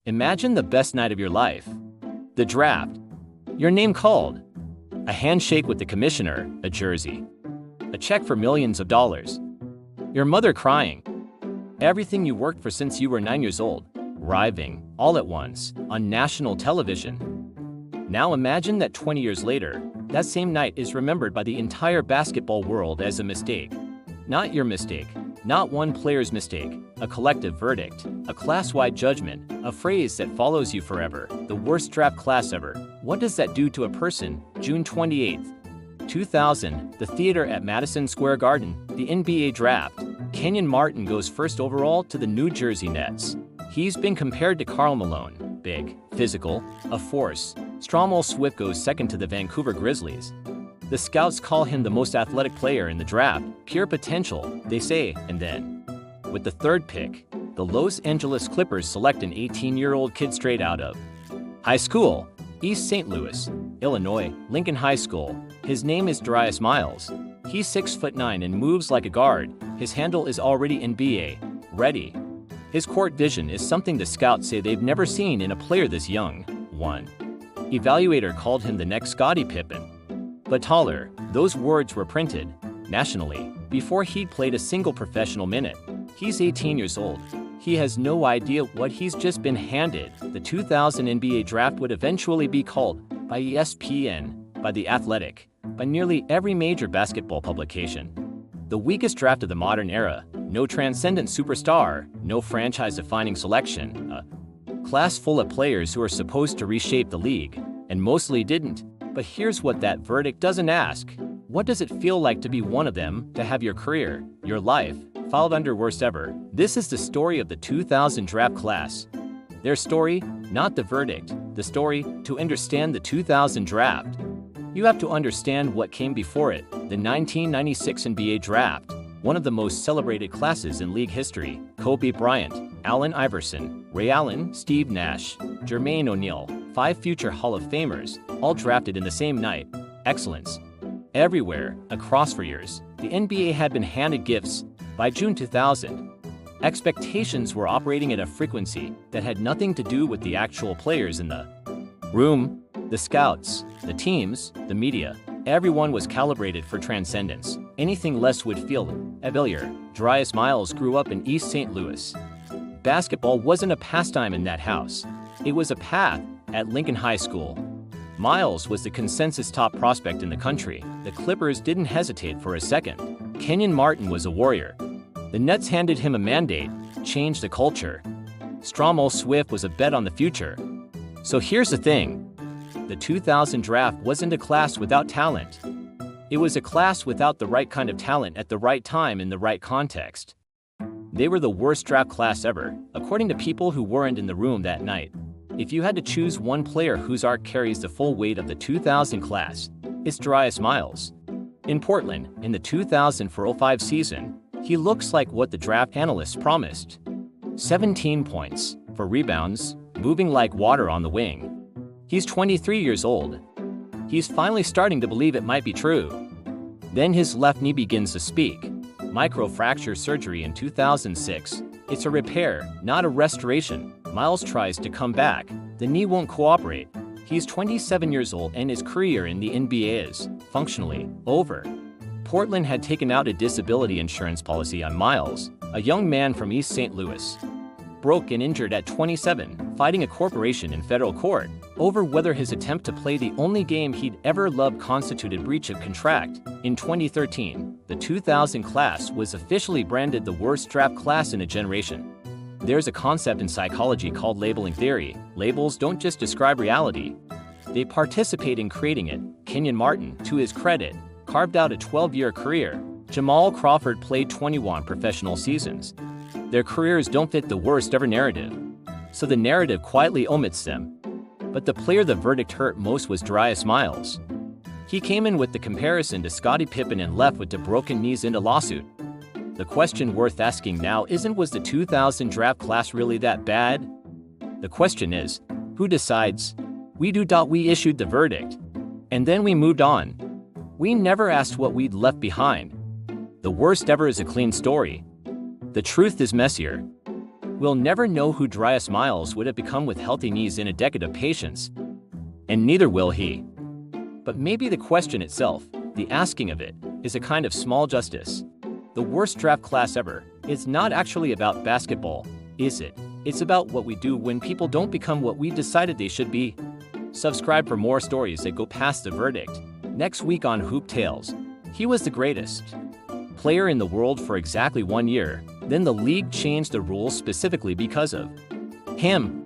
Imagine the best night of your life. The draft. Your name called. A handshake with the commissioner, a jersey. A check for millions of dollars. Your mother crying. Everything you worked for since you were 9 years old, arriving, all at once, on national television. Now imagine that 20 years later, that same night is remembered by the entire basketball world as a mistake. Not your mistake, not one player's mistake, a collective verdict, a class-wide judgment, a phrase that follows you forever, the worst draft class ever. What does that do to a person? June 28, 2000, the theater at Madison Square Garden, the NBA draft. Kenyon Martin goes first overall to the New Jersey Nets. He's been compared to Karl Malone, big, physical, a force. Stromile Swift goes second to the Vancouver Grizzlies. The scouts call him the most athletic player in the draft, pure potential, they say, and then, with the third pick, the Los Angeles Clippers select an 18-year-old kid straight out of high school, East St. Louis, Illinois, Lincoln High School. His name is Darius Miles. He's 6'9" and moves like a guard. His handle is already NBA ready. His court vision is something the scouts say they've never seen in a player this young. One evaluator called him the next Scottie Pippen. But taller, those words were printed, nationally, before he'd played a single professional minute. He's 18 years old. He has no idea what he's just been handed. The 2000 NBA draft would eventually be called, by ESPN, by The Athletic, by nearly every major basketball publication, the weakest draft of the modern era. No transcendent superstar, no franchise-defining selection, a class full of players who are supposed to reshape the league, and mostly didn't. But here's what that verdict doesn't ask. What does it feel like to be one of them, to have your career, your life, filed under worst ever? This is the story of the 2000 draft class. Their story, not the verdict. The story, to understand the 2000 draft, you have to understand what came before it, the 1996 NBA draft, one of the most celebrated classes in league history. Kobe Bryant, Allen Iverson, Ray Allen, Steve Nash, Jermaine O'Neal, 5 future Hall of Famers, all drafted in the same night. Excellence. Everywhere, across for years, the NBA had been handed gifts. By June 2000, expectations were operating at a frequency that had nothing to do with the actual players in the room, the scouts, the teams, the media. Everyone was calibrated for transcendence. Anything less would feel familiar. Darius Miles grew up in East St. Louis. Basketball wasn't a pastime in that house. It was a path at Lincoln High School. Miles was the consensus top prospect in the country. The Clippers didn't hesitate for a second. Kenyon Martin was a warrior. The Nets handed him a mandate, change the culture. Stromile Swift was a bet on the future. So here's the thing. The 2000 draft wasn't a class without talent. It was a class without the right kind of talent at the right time in the right context. They were the worst draft class ever, according to people who weren't in the room that night. If you had to choose one player whose arc carries the full weight of the 2000 class, it's Darius Miles. In Portland, in the 2004-05 season, he looks like what the draft analysts promised. 17 points, 4 rebounds, moving like water on the wing. He's 23 years old. He's finally starting to believe it might be true. Then his left knee begins to speak. Microfracture surgery in 2006. It's a repair, not a restoration. Miles tries to come back. The knee won't cooperate. He's 27 years old and his career in the NBA is, functionally, over. Portland had taken out a disability insurance policy on Miles, a young man from East St. Louis. Broke and injured at 27, fighting a corporation in federal court over whether his attempt to play the only game he'd ever loved constituted breach of contract. In 2013, the 2000 class was officially branded the worst draft class in a generation. There's a concept in psychology called labeling theory. Labels don't just describe reality. They participate in creating it. Kenyon Martin, to his credit, carved out a 12-year career. Jamal Crawford played 21 professional seasons. Their careers don't fit the worst ever narrative, so the narrative quietly omits them. But the player the verdict hurt most was Darius Miles. He came in with the comparison to Scottie Pippen and left with the broken knees in a lawsuit. The question worth asking now isn't was the 2000 draft class really that bad? The question is, who decides? We issued the verdict, and then we moved on. We never asked what we'd left behind. The worst ever is a clean story. The truth is messier. We'll never know who Darius Miles would have become with healthy knees in a decade of patience. And neither will he. But maybe the question itself, the asking of it, is a kind of small justice. The worst draft class ever is not actually about basketball, is it? It's about what we do when people don't become what we decided they should be. Subscribe for more stories that go past the verdict. Next week on Hoop Tales, he was the greatest player in the world for exactly 1 year. Then the league changed the rules specifically because of him.